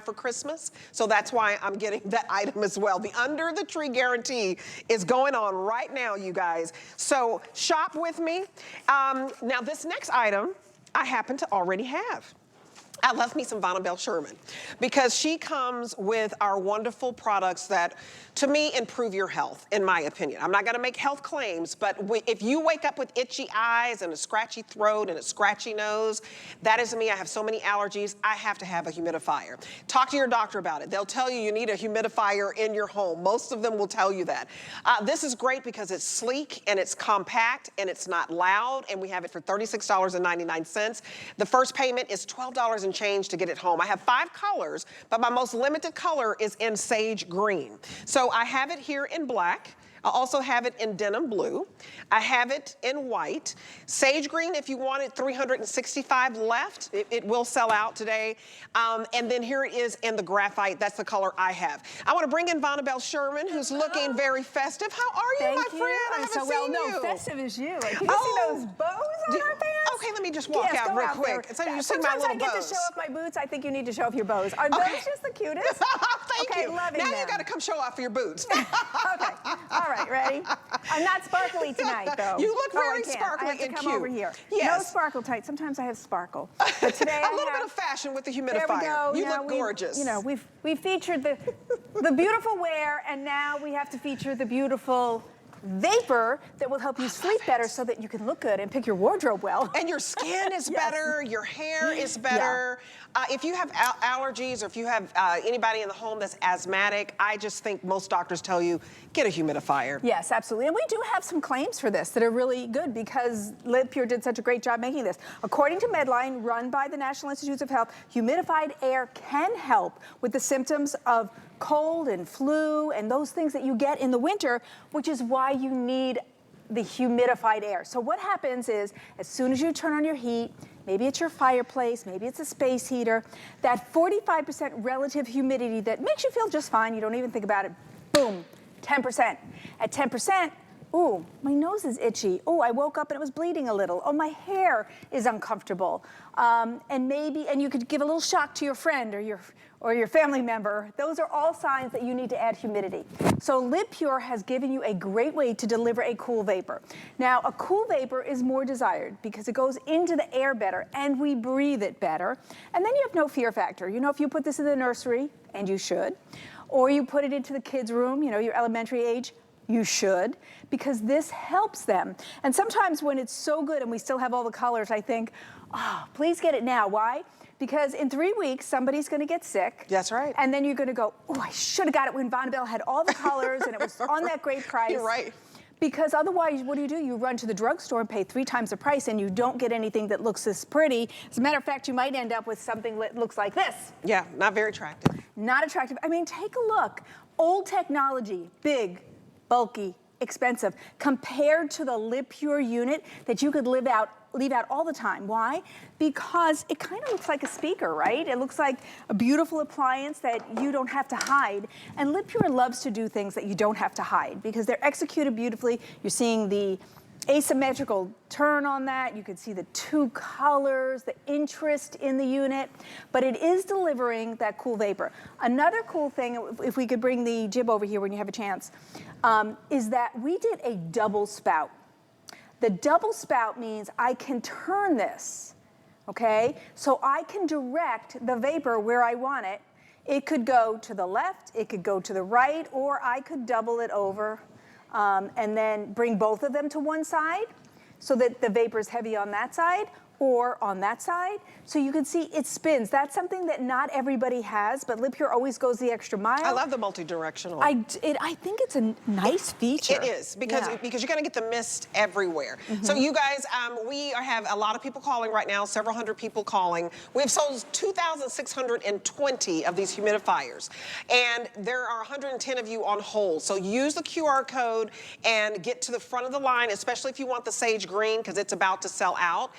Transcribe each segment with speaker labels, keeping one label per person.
Speaker 1: for Christmas, so that's why I'm getting that item as well. The Under the Tree guarantee is going on right now, you guys. So shop with me. Now this next item, I happen to already have. I love me some Vonabelle Sherman because she comes with our wonderful products that, to me, improve your health, in my opinion. I'm not gonna make health claims, but if you wake up with itchy eyes and a scratchy throat and a scratchy nose, that is me. I have so many allergies, I have to have a humidifier. Talk to your doctor about it. They'll tell you you need a humidifier in your home. Most of them will tell you that. This is great because it's sleek and it's compact and it's not loud, and we have it for $36.99. The first payment is $12 and change to get it home. I have 5 colors, but my most limited color is in sage green. So I have it here in black. I also have it in denim blue. I have it in white. Sage green, if you want it, 365 left. It will sell out today. And then here it is in the graphite. That's the color I have. I want to bring in Vonabelle Sherman, who's looking very festive. How are you, my friend? I haven't seen you.
Speaker 2: No, festive is you. Like, can you see those bows on our pants?
Speaker 1: Okay, let me just walk out real quick. So you see my little bows.
Speaker 2: Sometimes I get to show off my boots. I think you need to show off your bows. Are those just the cutest?
Speaker 1: Thank you.
Speaker 2: Loving
Speaker 1: now
Speaker 2: them.
Speaker 1: You got to come show off your boots.
Speaker 2: Okay. All right, ready? I'm not sparkly tonight, though.
Speaker 1: You look very sparkly and cute.
Speaker 2: I have to come over here.
Speaker 1: Yes.
Speaker 2: No sparkle tight. Sometimes I have sparkle. But today
Speaker 1: a little bit of fashion with the humidifier.
Speaker 2: There we go.
Speaker 1: You look gorgeous.
Speaker 2: You know, we've featured the beautiful wear, and now we have to feature the beautiful vapor that will help you sleep better so that you can look good and pick your wardrobe well.
Speaker 1: And your skin is better, your hair is better. If you have allergies or if you have anybody in the home that's asthmatic, I just think most doctors tell you, get a humidifier.
Speaker 2: Yes, absolutely. And we do have some claims for this that are really good because LivePure did such a great job making this. According to Medline, run by the National Institutes of Health, humidified air can help with the symptoms of cold and flu and those things that you get in the winter, which is why you need the humidified air. So what happens is, as soon as you turn on your heat, maybe it's your fireplace, maybe it's a space heater, that 45% relative humidity that makes you feel just fine, you don't even think about it, boom, 10%. At 10%, ooh, my nose is itchy. Oh, I woke up and it was bleeding a little. Oh, my hair is uncomfortable. And you could give a little shock to your friend or your family member. Those are all signs that you need to add humidity. So LivePure has given you a great way to deliver a cool vapor. Now, a cool vapor is more desired because it goes into the air better and we breathe it better. And then you have no fear factor. You know, if you put this in the nursery, and you should, or you put it into the kids' room, you know, your elementary age, you should, because this helps them. And sometimes when it's so good and we still have all the colors, I think, oh, please get it now. Why? Because in 3 weeks, somebody's gonna get sick.
Speaker 1: That's right.
Speaker 2: And then you're gonna go, oh, I should have got it when Vonabelle had all the colors and it was on that great price.
Speaker 1: You're right.
Speaker 2: Because otherwise, what do? You run to the drugstore and pay 3 times the price and you don't get anything that looks this pretty. As a matter of fact, you might end up with something that looks like this.
Speaker 1: Yeah, not very attractive.
Speaker 2: Not attractive. I mean, take a look. Old technology, big, bulky, expensive, compared to the LivePure unit that you could leave out all the time. Why? Because it kind of looks like a speaker, right? It looks like a beautiful appliance that you don't have to hide. And LivePure loves to do things that you don't have to hide because they're executed beautifully. You're seeing the asymmetrical turn on that. You can see the 2 colors, the interest in the unit, but it is delivering that cool vapor. Another cool thing, if we could bring the jib over here when you have a chance, is that we did a double spout. The double spout means I can turn this, okay? So I can direct the vapor where I want it. It could go to the left, it could go to the right, or I could double it over and then bring both of them to one side so that the vapor is heavy on that side or on that side. So you can see it spins. That's something that not everybody has, but LivePure always goes the extra mile.
Speaker 1: I love the multi-directional.
Speaker 2: I think it's a nice feature.
Speaker 1: It is, because you're gonna get the mist everywhere. So you guys, we have a lot of people calling right now, several hundred people calling. We've sold 2,620 of these humidifiers, and there are 110 of you on hold. So use the QR code and get to the front of the line, especially if you want the sage green, because it's about to sell out.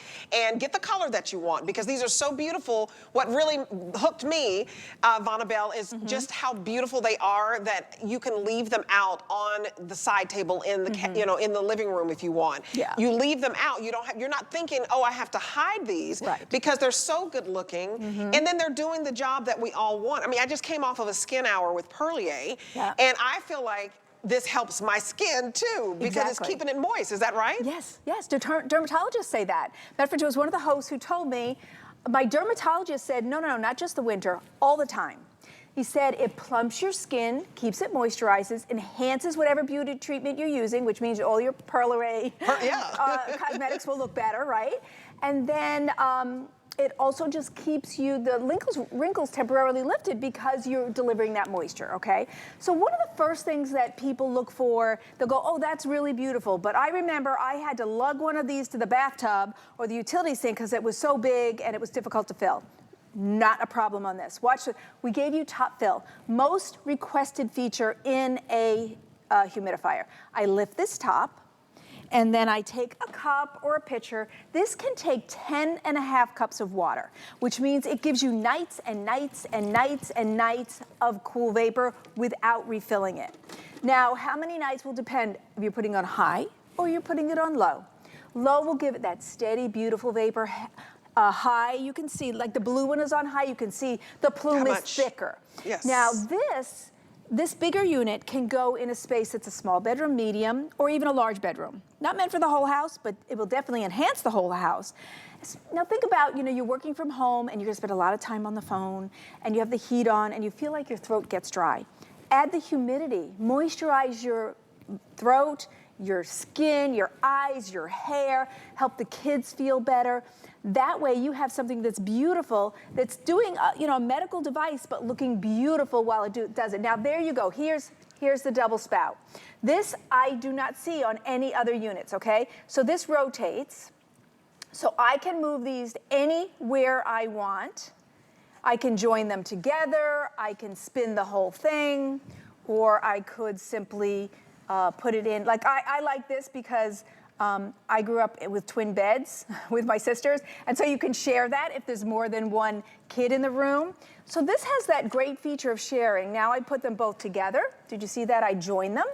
Speaker 1: and get the color that you want, because these are so beautiful. What really hooked me, Vonabelle, is just how beautiful they are, that you can leave them out on the side table in the you know, in the living room if you want.
Speaker 2: Yeah.
Speaker 1: You leave them out. You don't have, you're not thinking, oh, I have to hide these, because they're so good looking, and then they're doing the job that we all want. I mean, I just came off of a skin hour with Perlier, and I feel like this helps my skin too, because it's keeping it moist. Is that right?
Speaker 2: Yes, yes. Dermatologists say that. Medford was one of the hosts who told me, my dermatologist said, no, no, no, not just the winter, all the time. He said it plumps your skin, keeps it moisturizes, enhances whatever beauty treatment you're using, which means all your Perlier cosmetics will look better, right? And then it also just keeps you, the wrinkles temporarily lifted because you're delivering that moisture, okay? So one of the first things that people look for, they'll go, oh, that's really beautiful. But I remember I had to lug one of these to the bathtub or the utility sink because it was so big and it was difficult to fill. Not a problem on this. Watch, we gave you top fill. Most requested feature in a humidifier. I lift this top, and then I take a cup or a pitcher. This can take 10.5 cups of water, which means it gives you nights and nights and nights and nights of cool vapor without refilling it. Now, how many nights will depend if you're putting it on high or you're putting it on low. Low will give it that steady, beautiful vapor. High, you can see, like the blue one is on high, you can see the plume is thicker.
Speaker 1: Yes.
Speaker 2: Now this bigger unit can go in a space that's a small bedroom, medium, or even a large bedroom. Not meant for the whole house, but it will definitely enhance the whole house. Now think about, you know, you're working from home and you're gonna spend a lot of time on the phone and you have the heat on and you feel like your throat gets dry. Add the humidity, moisturize your throat, your skin, your eyes, your hair, help the kids feel better. That way you have something that's beautiful, that's doing you know, a medical device, but looking beautiful while it does it. Now there you go, here's the double spout. This I do not see on any other units, okay? So this rotates, so I can move these anywhere I want. I can join them together, I can spin the whole thing, or I could simply put it in, like I like this because I grew up with twin beds with my sisters, and so you can share that if there's more than one kid in the room. So this has that great feature of sharing. Now I put them both together. Did you see that? I join them.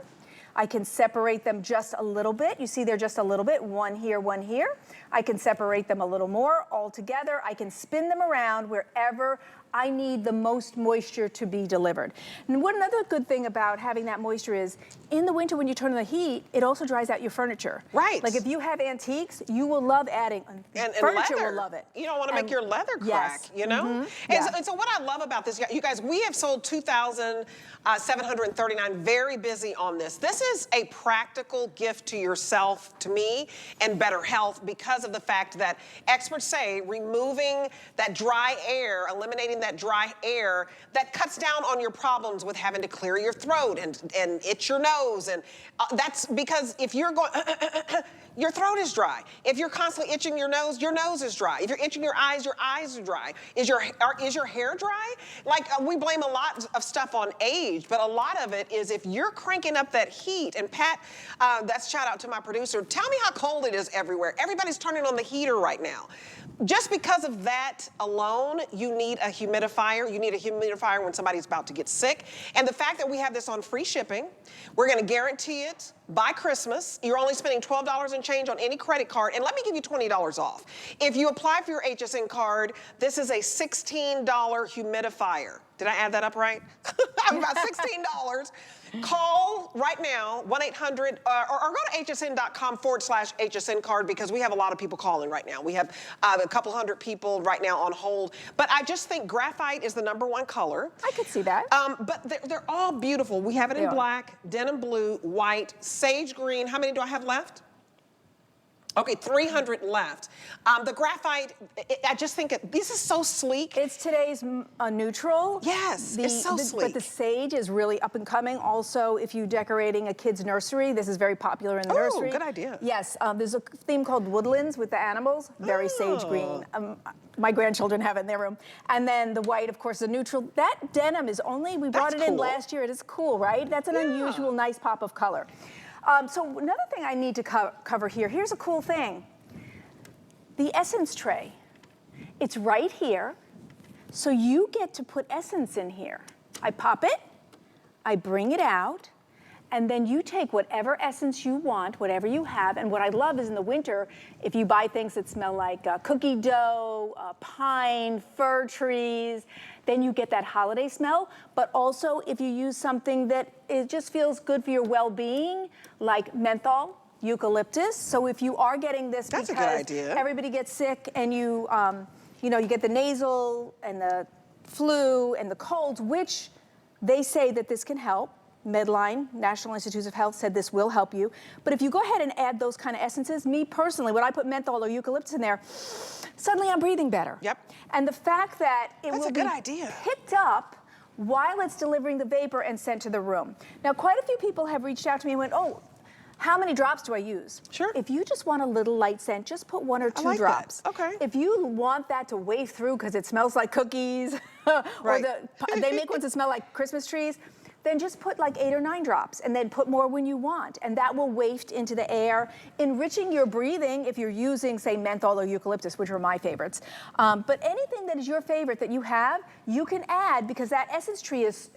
Speaker 2: I can separate them just a little bit. You see they're just a little bit, one here, one here. I can separate them a little more all together. I can spin them around wherever I need the most moisture to be delivered. And one another good thing about having that moisture is, in the winter when you turn on the heat, it also dries out your furniture.
Speaker 1: Right.
Speaker 2: Like if you have antiques, you will love adding,
Speaker 1: and
Speaker 2: furniture
Speaker 1: leather.
Speaker 2: will love it.
Speaker 1: You don't want to make your leather crack, you know? And so what I love about this, you guys, we have sold 2,739, very busy on this. This is a practical gift to yourself, to me, and better health, because of the fact that experts say removing that dry air, eliminating that dry air, that cuts down on your problems with having to clear your throat and itch your nose. And that's because if you're going, your throat is dry. If you're constantly itching your nose is dry. If you're itching your eyes are dry. Is your hair dry? Like we blame a lot of stuff on age, but a lot of it is if you're cranking up that heat. And Pat, that's shout out to my producer. Tell me how cold it is everywhere. Everybody's turning on the heater right now. Just because of that alone, you need a humidifier. You need a humidifier when somebody's about to get sick. And the fact that we have this on free shipping, we're gonna guarantee it by Christmas. You're only spending $12 and change on any credit card. And let me give you $20 off. If you apply for your HSN card, this is a $16 humidifier. Did I add that up right? About $16. Call right now, 1-800, or go to hsn.com/HSN card, because we have a lot of people calling right now. We have a couple hundred people right now on hold. But I just think graphite is the #1 color.
Speaker 2: I could see that.
Speaker 1: But they're all beautiful. We have it in black, denim blue, white, sage green. How many do I have left? Okay, 300 left. The graphite, I just think this is so sleek.
Speaker 2: It's today's neutral.
Speaker 1: Yes, it's so sleek.
Speaker 2: But the sage is really up and coming. Also, if you're decorating a kid's nursery, this is very popular in the nursery.
Speaker 1: Oh, good idea.
Speaker 2: Yes, there's a theme called Woodlands with the animals, very sage green. My grandchildren have it in their room. And then the white, of course, the neutral. That denim is only, we brought it in last year. It is cool, right? That's an unusual, nice pop of color. So another thing I need to cover here, here's a cool thing. the essence tray. It's right here, so you get to put essence in here. I pop it, I bring it out, and then you take whatever essence you want, whatever you have, and what I love is in the winter, if you buy things that smell like cookie dough, pine, fir trees, then you get that holiday smell, but also if you use something that it just feels good for your well-being, like menthol, eucalyptus. So if you are getting this
Speaker 1: That's
Speaker 2: because
Speaker 1: a good idea.
Speaker 2: Everybody gets sick and you know, you get the nasal and the flu and the colds, which they say that this can help. Medline, National Institutes of Health, said this will help you. But if you go ahead and add those kind of essences, me personally, when I put menthol or eucalyptus in there, suddenly I'm breathing better.
Speaker 1: Yep.
Speaker 2: And the fact that it will be picked up while it's delivering the vapor and sent to the room. Now, quite a few people have reached out to me and went, oh, how many drops do I use?
Speaker 1: Sure.
Speaker 2: If you just want a little light scent, just put 1 or 2 drops.
Speaker 1: That. Okay.
Speaker 2: If you want that to wave through because it smells like cookies,
Speaker 1: right.
Speaker 2: or they make ones that smell like Christmas trees, then just put like 8 or 9 drops and then put more when you want. And that will waft into the air, enriching your breathing if you're using, say, menthol or eucalyptus, which are my favorites. But anything that is your favorite that you have, you can add because that essence tray is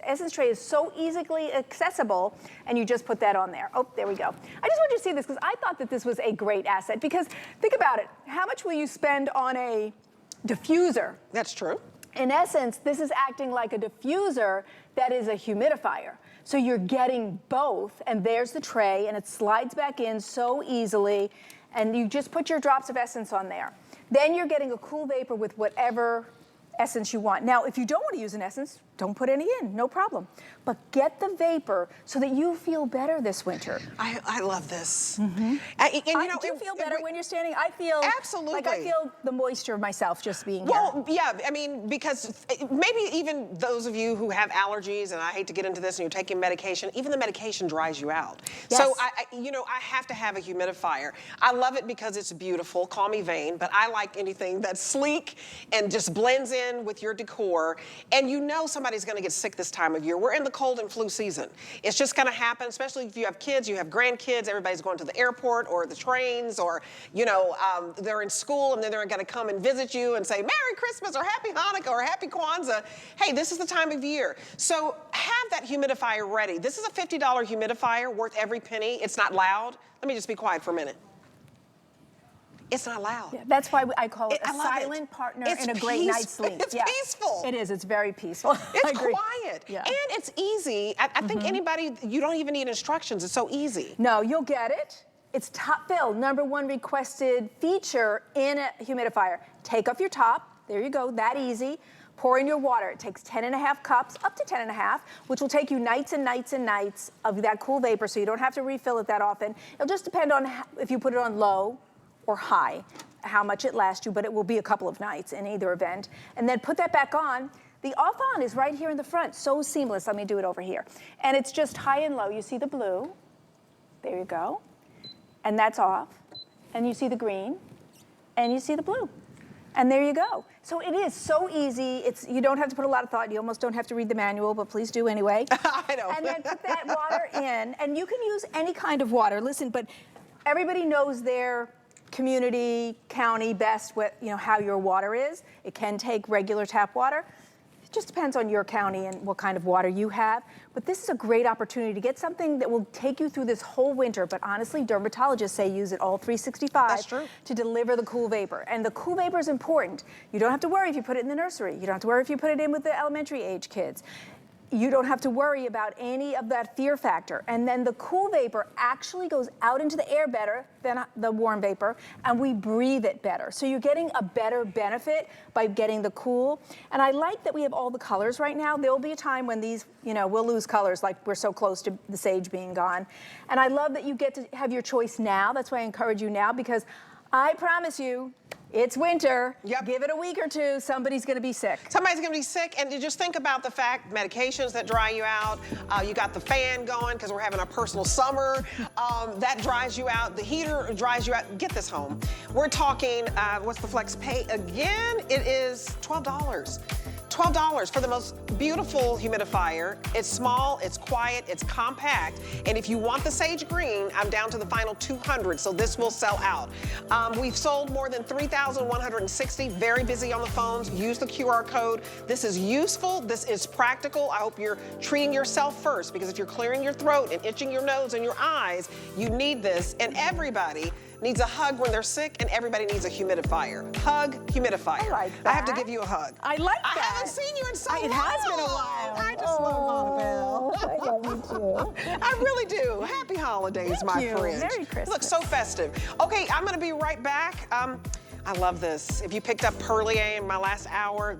Speaker 2: so easily accessible, and you just put that on there. Oh, there we go. I just want you to see this because I thought that this was a great asset because think about it. How much will you spend on a diffuser?
Speaker 1: That's true.
Speaker 2: In essence, this is acting like a diffuser that is a humidifier. So you're getting both, and there's the tray, and it slides back in so easily, and you just put your drops of essence on there. Then you're getting a cool vapor with whatever essence you want. Now, if you don't want to use an essence, don't put any in, no problem. But get the vapor so that you feel better this winter.
Speaker 1: I love this.
Speaker 2: Mm-hmm.
Speaker 1: And you know,
Speaker 2: do you feel better when you're standing? I feel
Speaker 1: absolutely
Speaker 2: like I feel the moisture of myself just being
Speaker 1: well,
Speaker 2: here.
Speaker 1: yeah, I mean, because maybe even those of you who have allergies, and I hate to get into this, and you're taking medication, even the medication dries you out.
Speaker 2: Yes.
Speaker 1: So, you know, I have to have a humidifier. I love it because it's beautiful, call me vain, but I like anything that's sleek and just blends in with your decor. And you know somebody's gonna get sick this time of year. We're in the cold and flu season. It's just gonna happen, especially if you have kids, you have grandkids, everybody's going to the airport or the trains, or, you know, they're in school and then they're gonna come and visit you and say, Merry Christmas or Happy Hanukkah or Happy Kwanzaa. Hey, this is the time of year. So have that humidifier ready. This is a $50 humidifier worth every penny. It's not loud. Let me just be quiet for a minute. It's not loud.
Speaker 2: Yeah, that's why I call it a silent partner in a great night's sleep.
Speaker 1: It's peaceful.
Speaker 2: It is. It's very peaceful.
Speaker 1: It's quiet.
Speaker 2: Yeah.
Speaker 1: And it's easy. I think anybody, you don't even need instructions. It's so easy.
Speaker 2: No, you'll get it. It's top fill, #1 requested feature in a humidifier. Take off your top. There you go. That easy. Pour in your water. It takes 10.5 cups, up to 10.5, which will take you nights and nights and nights of that cool vapor, so you don't have to refill it that often. It'll just depend on if you put it on low or high, how much it lasts you, but it will be a couple of nights in either event. And then put that back on. The off on is right here in the front, so seamless. Let me do it over here. And it's just high and low. You see the blue, there you go. And that's off. And you see the green, and you see the blue. And there you go. So it is so easy. You don't have to put a lot of thought. You almost don't have to read the manual, but please do anyway.
Speaker 1: I know.
Speaker 2: And then put that water in, and you can use any kind of water. Listen, but everybody knows their community, county best, you know, how your water is. It can take regular tap water. It just depends on your county and what kind of water you have. But this is a great opportunity to get something that will take you through this whole winter. But honestly, dermatologists say use it all 365
Speaker 1: That's true.
Speaker 2: to deliver the cool vapor. And the cool vapor is important. You don't have to worry if you put it in the nursery. You don't have to worry if you put it in with the elementary age kids. You don't have to worry about any of that fear factor. And then the cool vapor actually goes out into the air better than the warm vapor, and we breathe it better. So you're getting a better benefit by getting the cool. And I like that we have all the colors right now. There will be a time when these, you know, we'll lose colors, like we're so close to the sage being gone. And I love that you get to have your choice now. That's why I encourage you now, because I promise you, it's winter.
Speaker 1: Yep.
Speaker 2: Give it a week or two, somebody's gonna be sick.
Speaker 1: Somebody's gonna be sick, and you just think about the fact, medications that dry you out, you got the fan going because we're having a personal summer, that dries you out, the heater dries you out. Get this home. We're talking, what's the flex pay again? It is $12. $12 for the most beautiful humidifier. It's small, it's quiet, it's compact, and if you want the sage green, I'm down to the final 200, so this will sell out. We've sold more than 3,160, very busy on the phones. Use the QR code. This is useful, this is practical. I hope you're treating yourself first, because if you're clearing your throat and itching your nose and your eyes, you need this, and everybody needs a hug when they're sick, and everybody needs a humidifier. Hug, humidifier.
Speaker 2: I like that.
Speaker 1: I have to give you a hug.
Speaker 2: I like that.
Speaker 1: I haven't seen you in so long.
Speaker 2: It has been a while.
Speaker 1: I just love Annabelle.
Speaker 2: I love you too.
Speaker 1: I really do. Happy holidays, my
Speaker 2: you.
Speaker 1: friend.
Speaker 2: Merry Christmas.
Speaker 1: Look, so festive. Okay, I'm gonna be right back. I love this. If you picked up Perlier in my last hour,